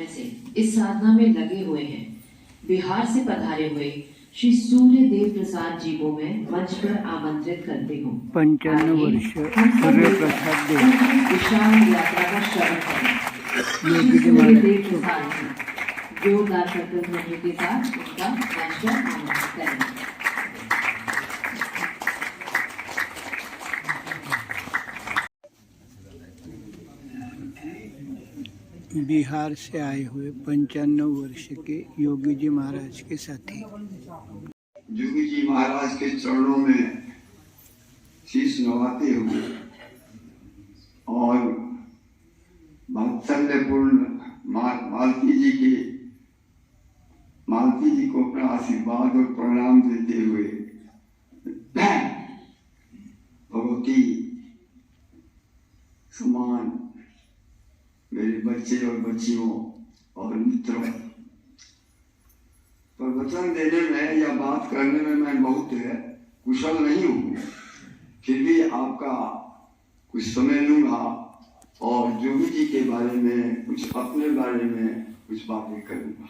से इस साधना में लगे हुए हैं। बिहार से पधारे हुए श्री सूर्य देव प्रसाद जी को मैं मंच पर आमंत्रित करती हूँ। 95 वर्ष सूर्य प्रसाद देव विशाल यात्रा का श्रवण करें। योगी जी सूर्य देव महाराज प्रसाद जी जोरदार कर्तव्य ध्वनि के साथ उनका मंच पर आमंत्रित करें। बिहार से आए हुए 95 वर्ष के योगी जी महाराज के साथी। योगी जी महाराज के चरणों में शीश नवाते हुए और वात्सल्यपूर्ण मालती जी को अपना आशीर्वाद और प्रणाम देते हुए भगवती समान मेरे बच्चे और बच्चियों और मित्रों पर वचन देने में या बात करने में मैं बहुत कुशल नहीं हूँ, फिर भी आपका कुछ समय लूंगा और योगी जी के बारे में कुछ अपने बारे में कुछ बातें करूंगा।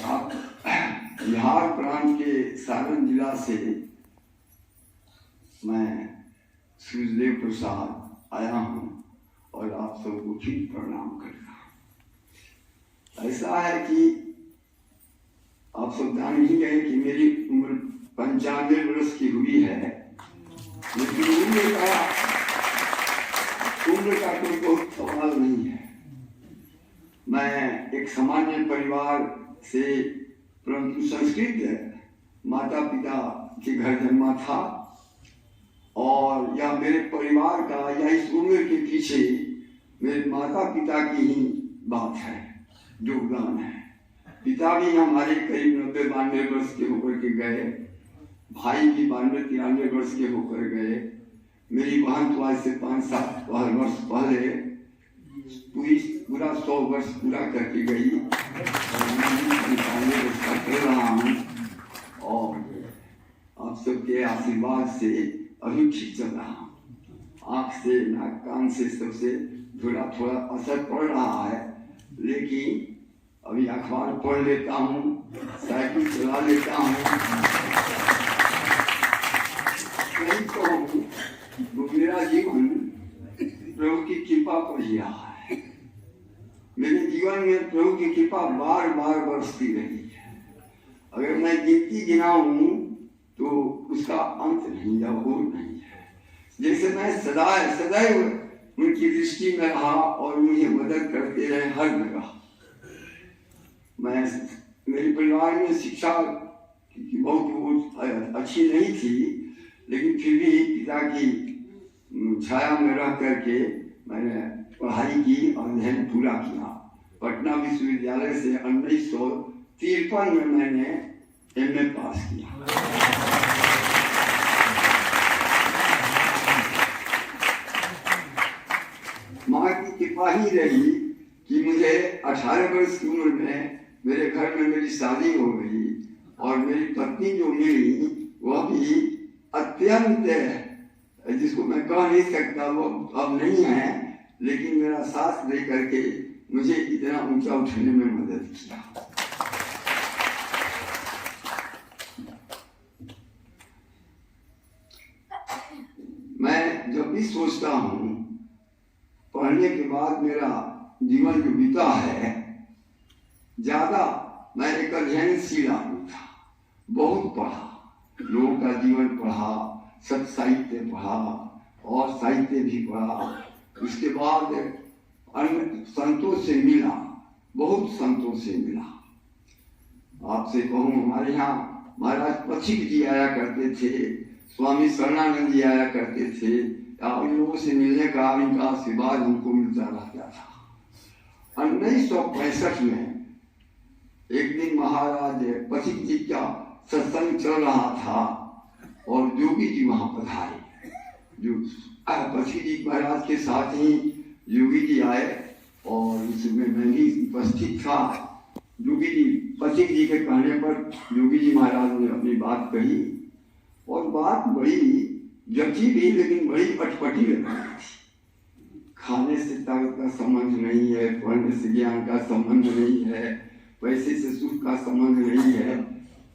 आप बिहार प्रांत के सारण जिला से मैं सूर्यदेव प्रसाद आया हूँ और आप सबको फिर प्रणाम कर रहा हूँ। ऐसा है कि आप सब जान ही गए कि मेरी उम्र 95 वर्ष की हुई है, लेकिन उम्र का कोई बहुत सवाल नहीं है। मैं एक सामान्य परिवार से परंतु संस्कृत माता पिता के घर जन्मा था और या मेरे परिवार का या इस उम्र के पीछे मेरे माता पिता की ही बात है, योगदान है। पिता भी हमारे करीब 90-92 वर्ष के होकर के गए, भाई भी 92-93 वर्ष के होकर गए, मेरी बहन तो आज से 5-7 वर्ष पहले पूरा 100 वर्ष पूरा करके गई और मैं 95 वर्ष का कर रहा हूँ और आप सबके आशीर्वाद से अभी ठीक चल रहा हूँ। आँख से नाक कान से सबसे थोड़ा असर पड़ रहा है, लेकिन अभी अखबार पढ़ लेता हूँ, साइकिल चला लेता हूँ। नहीं तो मेरा जीवन प्रभु की कृपा पर ही रहा है। मेरे जीवन में प्रभु की कृपा बार बार बरसती रही है। अगर मैं गिनती गिनाऊं तो उसका अंत नहीं या भूल नहीं है। जैसे मैं सदैव उनकी दृष्टि में रहा और मुझे मदद करते रहे हर जगह। मेरे परिवार में शिक्षा की बहुत अच्छी नहीं थी, लेकिन फिर भी पिता की छाया में रह करके मैंने पढ़ाई की और अध्ययन पूरा किया। पटना विश्वविद्यालय से 1953 में मैंने MA पास किया। माँ की कृपा ही रही कि मुझे 18 वर्ष की उम्र में मेरे घर में मेरी शादी हो गई और मेरी पत्नी जो मिली वह भी अत्यंत, जिसको मैं कह नहीं सकता वो अब नहीं है, लेकिन मेरा साथ दे करके मुझे इतना ऊंचा उठने में मदद किया। मैं जब भी सोचता हूँ पढ़ने के बाद मेरा जीवन जो बीता है, ज्यादा मैं एक अध्ययनशील आदमी था, बहुत पढ़ा, लोगों का जीवन पढ़ा, सत साहित्य पढ़ा और साहित्य भी पढ़ा। उसके बाद अन्य संतों से मिला, बहुत संतों से मिला। आपसे कहूँ हमारे यहाँ महाराज पथिक जी आया करते थे, स्वामी शरणानंद जी आया करते थे, उन लोगों से मिलने का इनका आशीर्वाद हमको मिलता रहता था। 1965 में एक दिन महाराज पथिक जी का सत्संग चल रहा था और योगी जी वहां पधारे। जो पथिक जी महाराज के साथ ही योगी जी आए और उसमें मैं भी उपस्थित था। योगी जी पथिक जी के कहने पर योगी जी महाराज ने अपनी बात कही और बात बड़ी जची भी, लेकिन बड़ी अटपटी लग रही थी। खाने से ताकत का संबंध नहीं है, पढ़ने से ज्ञान का संबंध नहीं है, पैसे से सुख का संबंध नहीं है।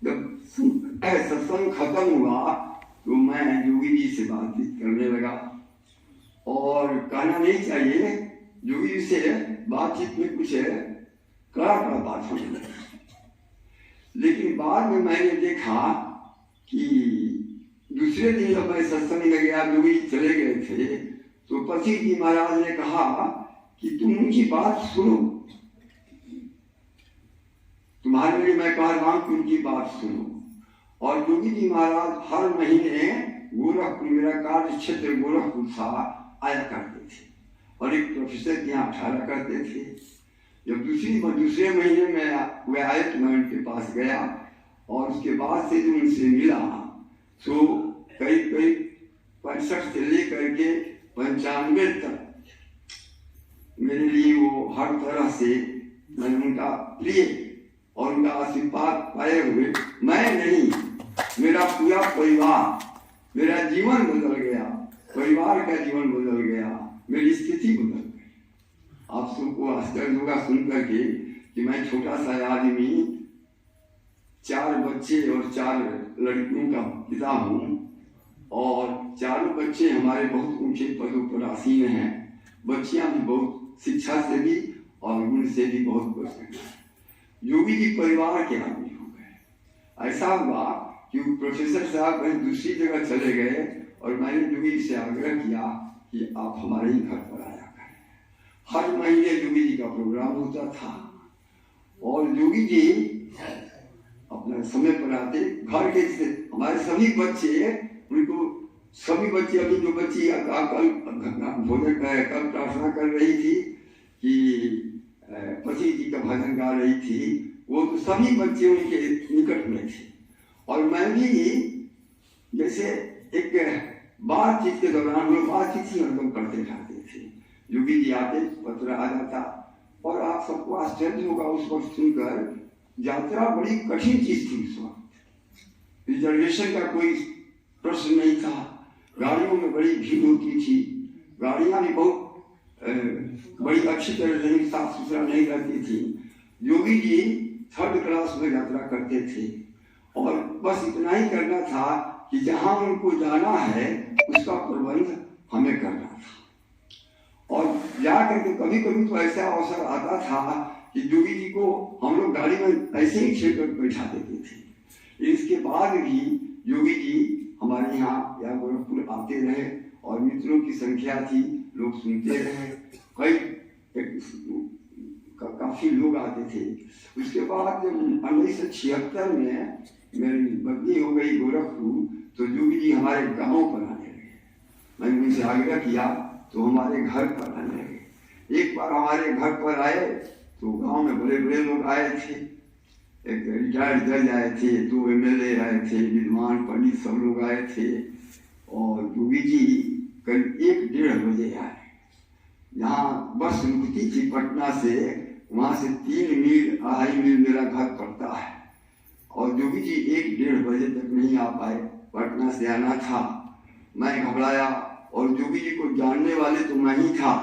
जब सत्संग खत्म हुआ तो मैं योगी जी से बातचीत करने लगा, और कहना नहीं चाहिए योगी जी से बातचीत में कुछ कड़ा बात होने लगा। लेकिन बाद में मैंने देखा कि दूसरे दिन जब मैं सत्संग में गया, योगी जी चले गए थे, तो पति जी महाराज ने कहा कि तुम उनकी बात सुनो, तुम्हारे लिए मैं कह रहा हूं कि उनकी बात सुनो। और योगी जी महाराज हर महीने गोरखपुर, मेरा कार्य क्षेत्र गोरखपुर था, आया करते थे और एक प्रोफेसर के यहाँ ठहरा करते थे। जब दूसरे महीने में वे आए तो मैं उनके पास गया, और उसके बाद से जो उनसे मिला तो करीब 65 से लेकर के 95 तक मेरे लिए वो हर तरह से मैंने उनका प्रिय और उनका आशीर्वाद पाए हुए, मैं नहीं, मेरा पूरा परिवार, मेरा जीवन बदल गया, परिवार का जीवन बदल गया, मेरी स्थिति बदल गई। आप सबको आश्चर्य होगा सुन करके कि मैं छोटा सा आदमी, 4 बच्चे और 4 लड़कियों का पिता हूँ, और चारों बच्चे हमारे बहुत ऊंचे पदों पर आसीन हैं। बच्चियां भी बहुत शिक्षा से भी और गुण से भी बहुत प्रसन्न हैं। योगी जी परिवार के आदमी हो गए। ऐसा हुआ कि प्रोफेसर साहब कहीं दूसरी जगह चले गए, और मैंने योगी जी से आग्रह किया कि आप हमारे ही घर पर आया करें। हर महीने योगी जी का प्रोग्राम होता था, और योगी जी अपने समय पर आते। घर के हमारे सभी बच्चे, उनको सभी बच्चे, अभी जो बच्ची कल भोजन कल प्रार्थना कर रही थी कि पति जी का भजन गा रही थी, वो तो सभी बच्चे उनके निकट में थे। और मैं भी जैसे एक बातचीत के दौरान वो बातचीत ही हम करते रहते थे। योगी जी आते, पत्र आ जाता, और आप सबको आश्चर्य होगा उस वक्त सुनकर, यात्रा बड़ी कठिन चीज थी उस वक्त। रिजर्वेशन का कोई प्रश्न नहीं था, गाड़ियों में बड़ी भीड़ होती थी, गाड़ियां भी बहुत बड़ी अच्छी तरह नहीं, साफ सुथरा नहीं रहती थी। योगी जी 3rd क्लास में यात्रा करते थे, और बस इतना ही करना था कि जहां उनको जाना है उसका प्रबंध हमें करना था। और जा करके कभी कभी तो ऐसा अवसर आता था कि योगी जी को हम लोग गाड़ी में ऐसे ही छेड़ बैठा देते थे। इसके बाद भी योगी जी हमारे यहाँ या गोरखपुर आते रहे, और मित्रों की संख्या थी, लोग सुनते रहे, काफी लोग आते थे। उसके बाद जब 1976 में मेरी बदली हो गई गोरखपुर, तो योगी जी हमारे गांव पर आने लगे। मैंने उनसे आग्रह किया तो हमारे घर पर आने लगे। एक बार हमारे घर पर आए तो गांव में बड़े बड़े लोग आए थे, एक रिटायर्ड जज आए थे, 2 MLA आए थे, विद्वान पंडित सब लोग आए थे। और योगी जी करीब 1-1:30 बजे आए। यहाँ बस रुकती थी पटना से, वहाँ से 3 मील 2.5 मील मेरा घर पड़ता है, और योगी जी 1-1:30 बजे तक नहीं आ पाए। पटना से आना था, मैं घबराया, और योगी जी को जानने वाले तो मैं ही था,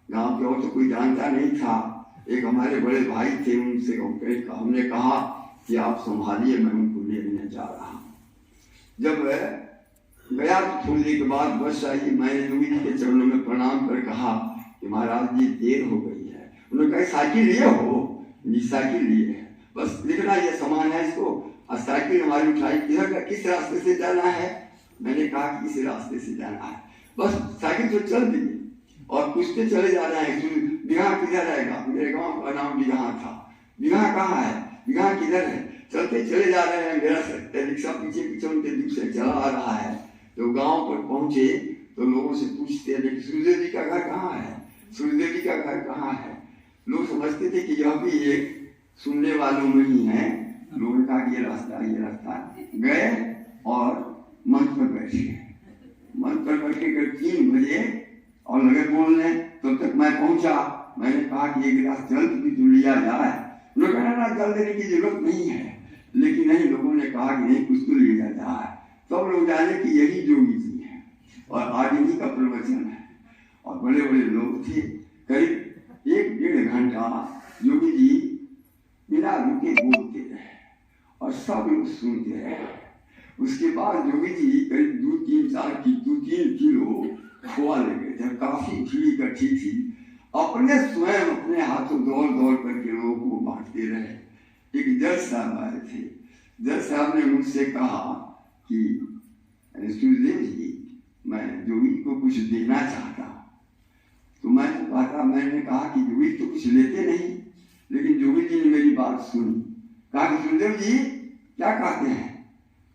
गांव के और तो कोई जानता नहीं था। एक हमारे बड़े भाई थे, उनसे हमने कहा कि आप संभालिए, मैं उनको लेने जा रहा हूँ। जब गया तो थोड़ी देर के बाद बस आई, मैंने योगी जी के चरणों में प्रणाम कर कहा कि महाराज जी देर हो गई है। उन्होंने कहा साइकिल लिए हो? जी साइकिल लिए है, बस लिखना ये सामान है इसको। और साइकिल हमारी उठाई, किधर किस रास्ते से जाना है? मैंने कहा कि इस रास्ते से जाना है। बस साइकिल तो चल दी, और पूछते चले जाना है बिगहा किधर रहेगा? मेरे गांव का नाम बिगहा था। बिगहा कहाँ है? बिगहा किधर है? चलते चले जा रहे हैं, मेरा रिक्शा पीछे पीछे उनके दूसरे चला आ रहा है। तो गांव पर पहुंचे तो लोगों से पूछते हैं कि सूर्यदेव जी का घर कहाँ है, सूर्यदेव जी का घर कहाँ है? लोग समझते थे कि यह भी एक सुनने वालों में ही है। लोगों ने कहा कि ये रास्ता गए और मंच पर बैठे। मंच पर बैठे कर 3 बजे और लगे बोलने, तब तक मैं पहुंचा। मैंने कहा कि 1 गिलास जल भी तो लिया जाए। लोग कहना ना जल देने की जरूरत नहीं है, लेकिन नहीं, लोगों ने कहा कि नहीं कुछ तो लिया जाए। सब लोग जाने कि यही योगी जी है और आज इन्हीं का प्रवचन है। और बड़े बड़े लोग थे। करीब 1-1.5 घंटा योगी जी बिना रुके बोलते रहे और सब लोग सुनते रहे। उसके बाद योगी जी करीब 2-3 किलो खोआ ले गए थे। काफी भीड़ इकट्ठी थी। अपने स्वयं अपने हाथों दौड़ दौड़ करके लोगों को बांटते रहे। एक जज साहब आए थे। जज साहब ने मुझसे कहा कि सुखदेव जी, मैं जोगी को कुछ देना चाहता हूँ। तो मैंने कहा कि जोगी तो कुछ लेते नहीं, लेकिन जोगी जी ने मेरी बात सुनी। कहा कि सुखदेव जी क्या कहते हैं?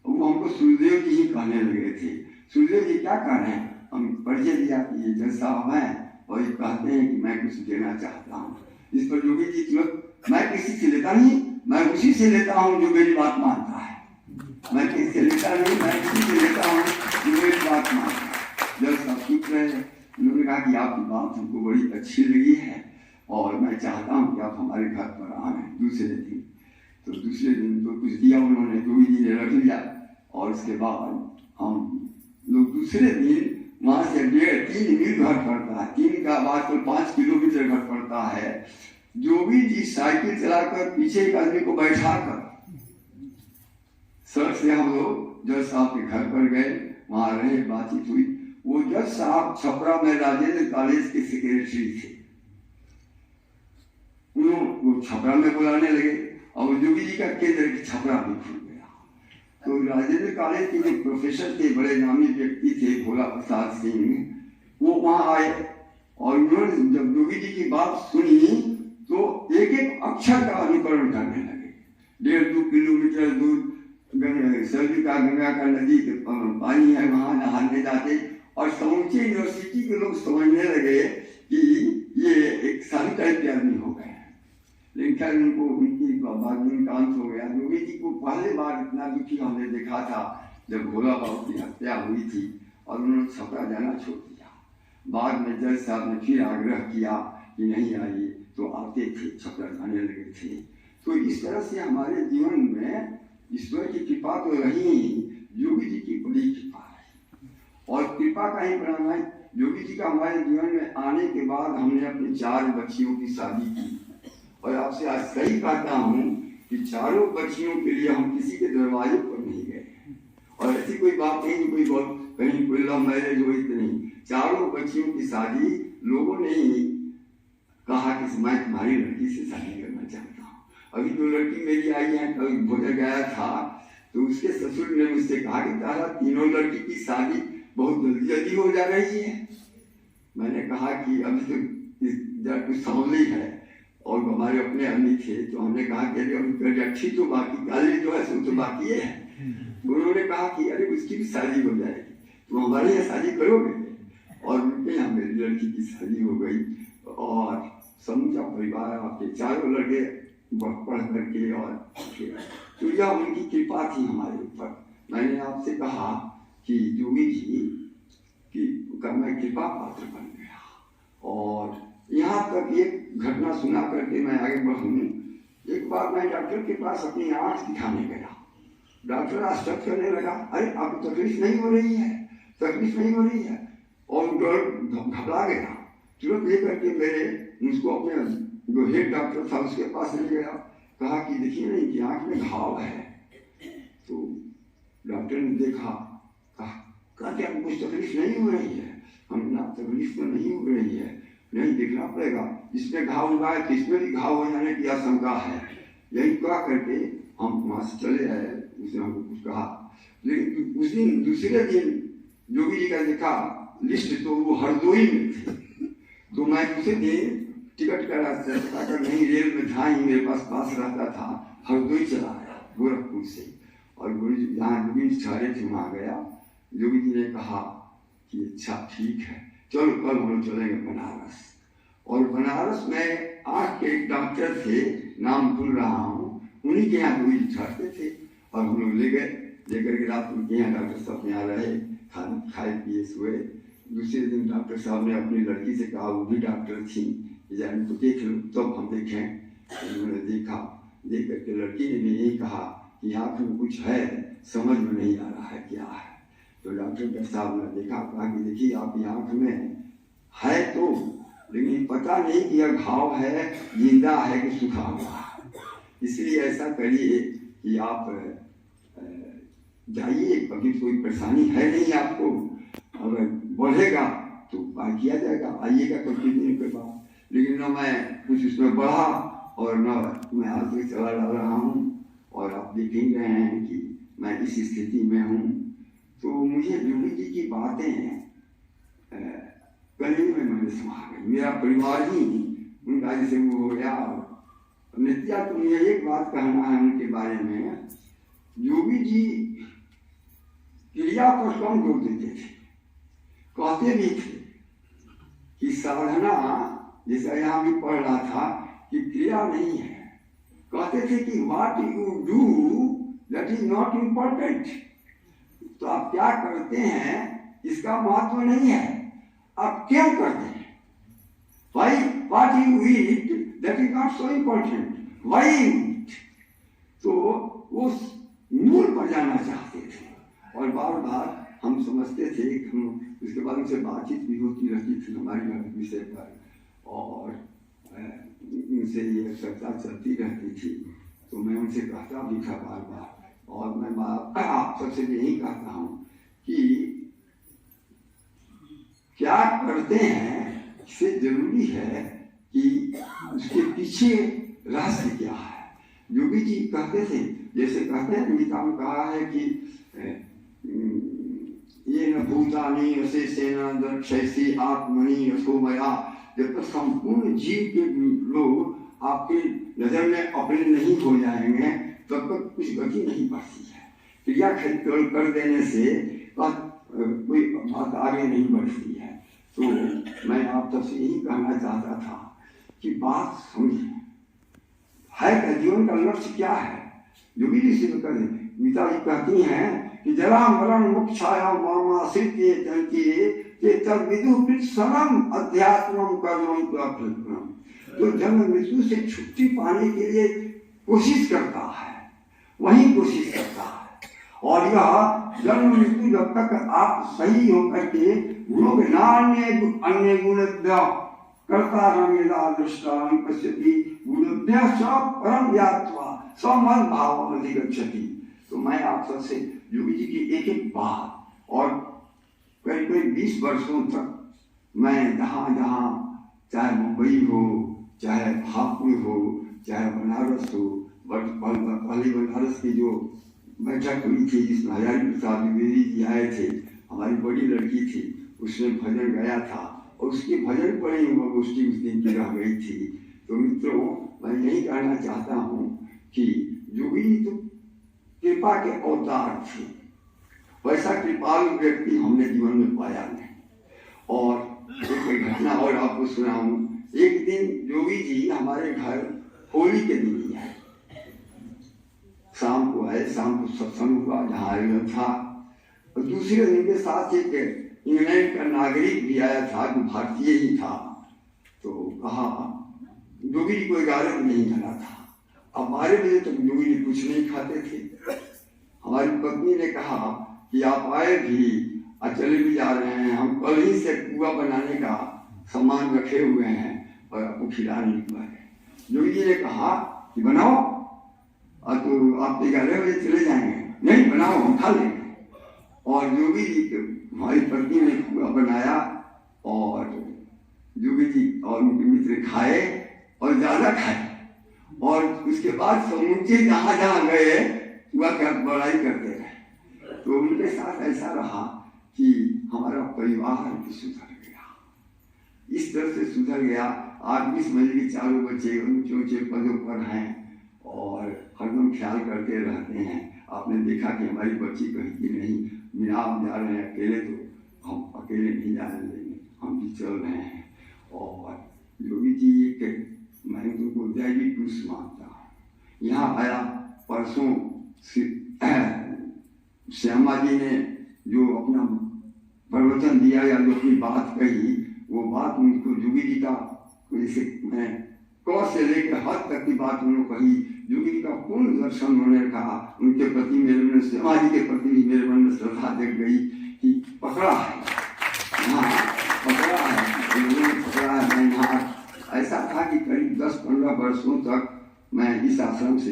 वो हमको सुखदेव जी ही कहने लगे थे। सुखदेव जी क्या कह रहे हैं? हम परिचय दिया कि ये जज साहब हैं और ये कहते हैं कि मैं कुछ देना चाहता हूँ। इस पर योगी जी तुरंत, मैं किसी से लेता नहीं, मैं उसी से लेता हूँ जो मेरी बात मानता है। मैं किसी से लेता नहीं, मैं उसी से लेता हूँ जो मेरी बात मानता है। जज साहब चुप रहे। उन्होंने कहा कि आपकी बात हमको बड़ी अच्छी लगी है और मैं चाहता हूँ कि आप हमारे घर पर आए दूसरे दिन। तो दूसरे दिन तो कुछ दिया उन्होंने, योगी जी ने रख लिया। और उसके बाद हम लोग दूसरे दिन वहां से 1.5-3 मील घर पड़ता है, 3 का बाद तो 5 किलोमीटर घर पड़ता है। योगी जी साइकिल चलाकर पीछे एक आदमी को बैठा कर सड़क से हम लोग जज साहब के घर पर गए। वहां रहे, बातचीत हुई। वो जज साहब छपरा में राजेंद्र कॉलेज के सेक्रेटरी थे। वो छपरा में बुलाने लगे और योगी जी का केंद्र छपरा में खुल गया। तो राजेंद्र कॉलेज के जो प्रोफेसर थे, बड़े नामी व्यक्ति थे, भोला प्रसाद सिंह, वो वहां आए और उन्होंने जब योगी जी की बात सुनी तो एक एक अक्षर का अनुकरण करने लगे। 1.5-2 किलोमीटर दूर सरयू का, गंगा का नदी के पानी है, वहां नहाने जाते और समूचे यूनिवर्सिटी के लोग समझने लगे कि ये एक साधु टाइप के आदमी हो गए। लेकिन उनको उनकी बाद में कांत हो गया। योगी जी को पहले बार इतना दुखी हमने देखा था जब भोला बाबू की हत्या हुई थी और उन्होंने छपरा जाना छोड़ दिया। बाद में जज साहब ने फिर आग्रह किया कि नहीं आइए, तो आते थे, छपरा जाने लगे थे। तो इस तरह से हमारे जीवन में ईश्वर की कृपा तो रही ही, योगी जी की बड़ी कृपा रही। और कृपा का ही परिणाम है योगी जी का हमारे जीवन में आने के बाद हमने अपनी 4 बच्चियों की शादी की। और आपसे आज सही कहता हूँ कि 4 बच्चियों के लिए हम किसी के दरवाजे पर नहीं गए। और ऐसी कोई बात नहीं कि कहीं कोई लव मैरिज हुई तो नहीं। 4 बच्चियों की शादी लोगों ने ही कहा कि मैं तुम्हारी लड़की से शादी करना चाहता हूँ। अभी जो लड़की मेरी आई है, कल भोजन गया था तो उसके ससुर ने मुझसे कहा कि तारा 3 लड़की की शादी बहुत जल्दी जल्दी हो जा रही है। मैंने कहा कि अभी तो कुछ समझ है और हमारे अपने आदमी थे, तो हमने कहा कि अरे अभी अच्छी तो बाकी गाली जो है सो तो बाकी है। उन्होंने कहा कि अरे उसकी भी शादी हो जाएगी, तो हमारे यहाँ शादी करोगे? और उनके यहाँ मेरी लड़की की शादी हो गई और समूचा परिवार आपके 4 लड़के पढ़ करके और तो यह उनकी कृपा थी हमारे ऊपर। मैंने आपसे कहा कि योगी जी की मैं कृपा पात्र बन गया। और यहाँ तक एक घटना सुना करके मैं आगे बढ़ूँ। एक बार मैं डॉक्टर के पास अपनी आँख दिखाने गया। डॉक्टर आश्चर्य करने लगा, अरे आपको तकलीफ नहीं हो रही है, तकलीफ नहीं हो रही है। और घबरा गया। तुरंत लेकर के मुझको अपने जो हेड डॉक्टर था उसके पास ले गया। कहा कि देखिए नहीं कि आँख में घाव है। तो डॉक्टर ने देखा, कहा कि आपको कुछ तकलीफ नहीं हो रही है? हमने कहा तकलीफ तो नहीं हो रही है, नहीं देखना पड़ेगा, इसमें घाव हुआ है, इसमें भी घाव हो जाने की आशंका है। यही कहा करके हम वहाँ से चले आए। उसने हमको कुछ कहा। लेकिन उस दिन दूसरे दिन योगी जी का देखा लिस्ट, तो वो हरदोई में थे। तो मैं दूसरे दिन टिकट कराकर नहीं रेल में था ही, मेरे पास रहता था, हरदोई चला आया गोरखपुर से। और जहाँ योगी जी ठहरे थे वहाँ गया। योगी जी ने कहा कि अच्छा ठीक है, चलो कल हम लोग चलेंगे बनारस। और बनारस में आँख के एक डॉक्टर थे, नाम भूल रहा हूँ, उन्हीं के यहाँ योगी जी ठहरते थे। और हम लोग ले गए, लेकर के रात उनके यहाँ डॉक्टर साहब यहाँ रहे, खाए पिए सोए। दूसरे दिन डॉक्टर साहब ने अपनी लड़की से कहा, वो भी डॉक्टर थी, जाने तो देख लो। तब हम देखें, उन्होंने देखा, देख करके लड़की ने भी यही कहा कि आँख में कुछ है, समझ में नहीं आ रहा है क्या है। तो डॉक्टर साहब ने देखा, कहा कि देखिए आपकी आँख में है तो, लेकिन पता नहीं कि यह घाव है जिंदा है कि सूखा हुआ है। इसलिए ऐसा करिए कि आप जाइए, कभी कोई परेशानी है नहीं आपको, अगर बढ़ेगा तो उपाय किया जाएगा, आइएगा कुछ दिन के बाद। लेकिन न मैं कुछ उसमें बढ़ा और न मैं आगे चला जा रहा हूँ, और आप देख ही रहे हैं कि मैं इस स्थिति में हूँ। तो मुझे योगी जी की बातें गले में मैंने समा गई। मेरा परिवार ही उनका जैसे वो हो गया। नित्या, तो मुझे एक बात कहना है उनके बारे में, योगी जी क्रिया पर कम जोर देते थे, कहते भी थे कि साधना, जैसा यहाँ भी पढ़ रहा था कि क्रिया नहीं है, कहते थे कि what you do that is not important. तो आप क्या करते हैं इसका महत्व नहीं है, आप क्यों करते हैं। Why what you eat that is not so important. Why you eat? तो वो मूल पर जाना चाहते थे, और बार बार हम समझते थे कि हम उसके बाद उनसे बातचीत भी होती रहती थी हमारी विषय पर, और उनसे ये चर्चा चलती रहती थी। तो मैं उनसे कहता भी था बार बार, और मैं आप सबसे यही कहता हूँ कि क्या करते हैं इससे जरूरी है कि उसके पीछे रहस्य क्या है। योगी जी कहते थे, जैसे कहते हैं गीता में कहा है कि ये न भूतानि अशेषेण दक्षयसि आत्मनि यशोमया। जब तक संपूर्ण जीव के लोग आपके नजर में अपने नहीं हो जाएंगे तब तक कुछ गति नहीं बढ़ती है। क्रिया कर देने से कोई बात आगे नहीं बढ़ती है। तो मैं आप सबसे यही कहना चाहता था कि बात समझिए, है क्या जीवन का लक्ष्य क्या है। योगी जी से करें, गीता जी कहती हैं कि जरा मरण मोक्षाया मामा सिद्धि चलती तब विदु सरम अध्यात्मम कर्मम प्रकृतम। जो जन्म मृत्यु से छुट्टी पाने के लिए कोशिश करता है वही कोशिश करता है, और यह जन्म मृत्यु जब तक आप सही होकर के गुणों के अन्य गुण करता रमेदा दृष्टान पश्यति गुणभ्य परम व्यात्वा समद भाव अधिगच्छति। तो मैं आप सबसे योगी जी की एक एक बात, और करीब 20 वर्षों तक मैं जहाँ जहाँ, चाहे मुंबई हो, चाहे भागपुर हो, चाहे बनारस हो, पहले बनारस की जो बैठक हुई थी जिसमें हजारी प्रसाद द्विवेदी जी आए थे, हमारी बड़ी लड़की थी, उसने भजन गाया था और उसके भजन पर ही वह गोष्ठी उस दिन की रह गई थी। तो मित्रों, मैं यही कहना चाहता हूँ कि योगी तो कृपा के अवतार थे, वैसा कृपालु व्यक्ति हमने जीवन में पाया नहीं। और एक घटना और आपको सुनाऊं। एक दिन योगी जी हमारे घर होली के दिन ही आए, शाम को आए, शाम को सत्संग हुआ जहाँ आयोजन था, और दूसरे दिन के साथ एक इंग्लैंड का नागरिक भी आया था जो भारतीय ही था। तो कहा, योगी जी को 11 बजे नहीं खाना था, अब 12 बजे तक योगी जी कुछ नहीं खाते थे। हमारी पत्नी ने कहा कि आप आए भी और चले भी जा रहे हैं, हम कल ही से पुआ बनाने का सामान रखे हुए हैं और आपको खिला नहीं पाए। योगी जी ने कहा कि बनाओ, और तो आप 11 बजे चले जाएंगे, नहीं बनाओ हम खा लेंगे। और योगी जी हमारी पत्नी ने पुआ बनाया, और योगी जी और उनके मित्र खाए और ज्यादा खाए, और उसके बाद समूचे जहाँ जहाँ गए पुआ का बड़ाई करते रहे। तो उनके साथ ऐसा रहा कि हमारा परिवार भी सुधर गया, इस तरह से सुधर गया। आज भी समझ लीजिए चारों बच्चे ऊंचे ऊंचे पदों पर हैं और हरदम ख्याल करते रहते हैं। आपने देखा कि हमारी बच्ची कहती नहीं, मीनाब जा रहे हैं अकेले, तो हम अकेले नहीं जाने देंगे, हम भी चल रहे हैं। और योगी जी एक, मैं उनको दैवी पुरुष मानता हूँ। यहाँ आया परसों श्यामा जी ने जो अपना प्रवचन दिया या जो अपनी बात कही, वो बात उनको योगी जी का, जैसे मैं क से लेकर हद तक की बात उन्होंने कही, योगी जी का पूर्ण दर्शन उन्होंने कहा। उनके प्रति मेरे मन, श्यामा जी के प्रति भी मेरे मन में श्रद्धा जग गई कि पकड़ा है, हाँ पकड़ा है। उन्होंने पकड़ा है। मैं यहाँ ऐसा था कि करीब 10-15 वर्षों तक मैं इस आश्रम से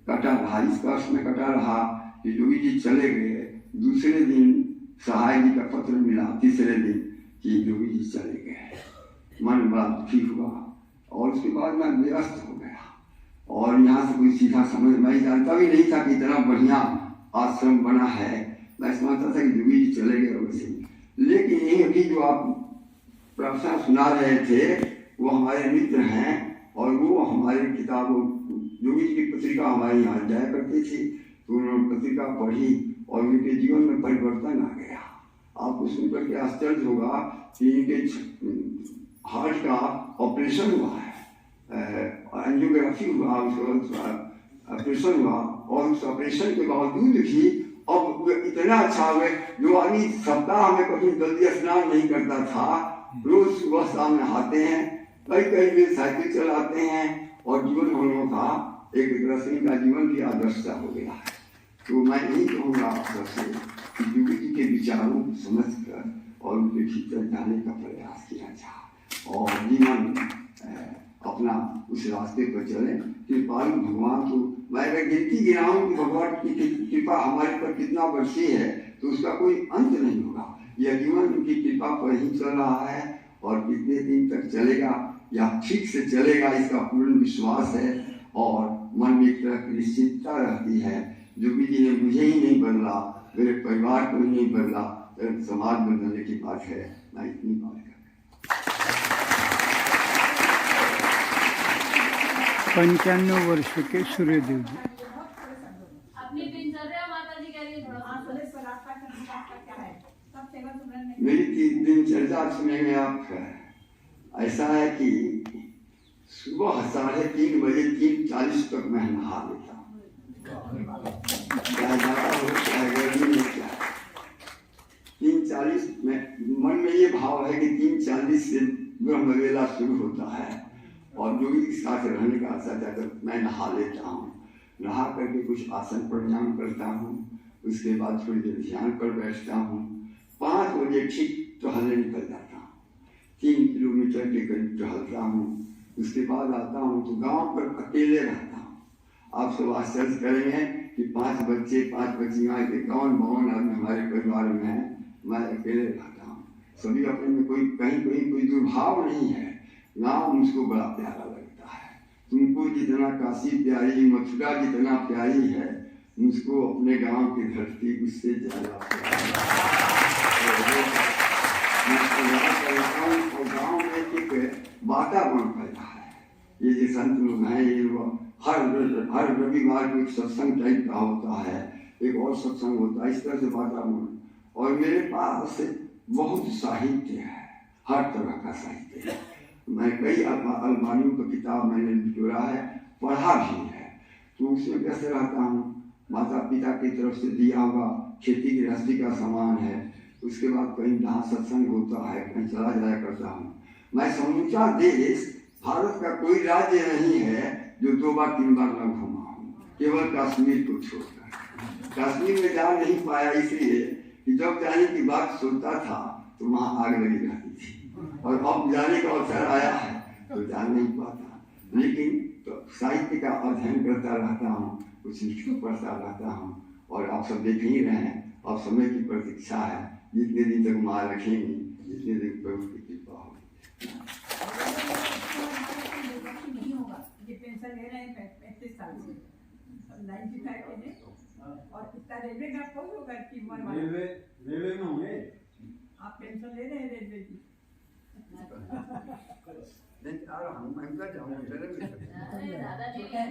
कटा रहा, इस कष्ट में कटा रहा कि योगी जी चले गए। दूसरे दिन सहाय जी का पत्र मिला, तीसरे दिन कि योगी जी चले गए। मन बड़ा दुखी हुआ और उसके बाद मैं व्यस्त हो गया और यहाँ से कोई सीधा समझ, मैं जानता भी नहीं था कि इतना बढ़िया आश्रम बना है। मैं समझता था कि योगी जी चले गए वैसे। लेकिन ये अभी जो आप प्रार्थना सुना रहे थे वो हमारे मित्र हैं और वो हमारी किताबों, योगी जी की पत्रिका हमारे यहाँ जाया करती थी, तो उन्होंने पत्रिका पढ़ी और उनके जीवन में परिवर्तन आ गया। आपको सुनकर के आश्चर्य होगा कि इनके हार्ट का ऑपरेशन हुआ है, एंजियोग्राफी हुआ, उसका ऑपरेशन हुआ और उस ऑपरेशन के बावजूद भी अब इतना अच्छा हो गए। जो आदमी सप्ताह में कभी जल्दी स्नान नहीं करता था, रोज सुबह शाम नहाते हैं, कई कई दिन साइकिल चलाते हैं और जीवन हम लोगों का एक तरह से इनका जीवन भी आदर्श हो गया है। तो मैं यही कहूँगा आप सबसे कि योगी जी के विचारों को समझ कर और उनके भीतर जाने का प्रयास किया जाए और जीवन अपना उस रास्ते पर चले। कृपालु भगवान को मैं अगर गिनती गिनाऊं कि भगवान की कृपा हमारे पर कितना बरसी है तो उसका कोई अंत नहीं होगा। यह जीवन उनकी कृपा पर ही चल रहा है और कितने दिन तक चलेगा या ठीक से चलेगा इसका पूर्ण विश्वास है और मन में एक तरह की निश्चितता रहती है। योगी जी ने मुझे ही नहीं बदला, मेरे परिवार को ही नहीं बदला, समाज बदलने की बात है। मैं इतनी बात कर 95 वर्ष के सूर्यदेव जी। अपनी दिनचर्या माता जी कह रही है। मेरी दिनचर्या सुने में आप ऐसा है कि सुबह 3:30 बजे 3:40 तक मैं नहा लेता हूँ, चाहे ज़्यादा हो चाहे गर्मी में, क्या 3:40 में मन में ये भाव है कि 3:40 से ब्रह्म वेला शुरू होता है और योगी के साथ रहने का आशा जाकर मैं नहा लेता हूँ। नहा करके कुछ आसन प्राणायाम करता हूँ, उसके बाद थोड़ी देर ध्यान पर बैठता हूँ। 5 बजे ठीक टहलने निकल जाता हूँ, 3 किलोमीटर के करीब टहलता हूँ। उसके बाद आता हूँ तो गांव पर अकेले रहता हूँ। आप सब आश्चर्य करेंगे कि 5 बच्चे 5 बच्चियाँ कौन आदमी हमारे परिवार में है, मैं अकेले रहता हूँ। सभी अपने में कोई कहीं कोई दुर्भाव नहीं है। गाँव मुझको बड़ा प्यारा लगता है। तुमको जितना काशी प्यारी, मथुरा जितना प्यारी है, मुझको अपने गांव की धरती उससे ज़्यादा प्यारी है। और गाँव में एक वातावरण पैदा है। ये जो संत लोग हैं ये हर रविवार को एक सत्संग टाइप का होता है, एक और सत्संग होता है, इस तरह से वातावरण। और मेरे पास बहुत साहित्य है, हर तरह का साहित्य है। मैं कई अल्बानियों का किताब मैंने जोड़ा है, पढ़ा भी है, तो उसमें व्यस्त रहता हूँ। माता पिता की तरफ से दिया हुआ खेती गृहस्थी का सामान है। उसके बाद कहीं जहाँ सत्संग होता है कहीं चला जाया करता हूँ। मैं समूचा देश, भारत का कोई राज्य नहीं है जो 2 बार 3 बार न घूमा हूँ, केवल कश्मीर को छोड़कर। कश्मीर में जा नहीं पाया इसलिए कि जब जाने की बात सोचता था तो वहाँ आग लगी रहती थी और अब जाने का अवसर आया है तो जा नहीं पाता। लेकिन तो साहित्य का अध्ययन करता रहता हूँ, कुछ लिखता पढ़ता रहता हूँ और आप सब देख ही रहे हैं। अब समय की प्रतीक्षा है, जितने दिन तक माँ रखेंगी, जितने दिन पर उसकी कृपा होगी। पेंशन ले रहे हैं 35 साल से 95 के और कितना रेलवे का पोस्ट होगा कि रेलवे में होंगे। आप पेंशन ले रहे हैं रेलवे की। आ रहा हूँ मैं कर जाऊँ दादा जी है।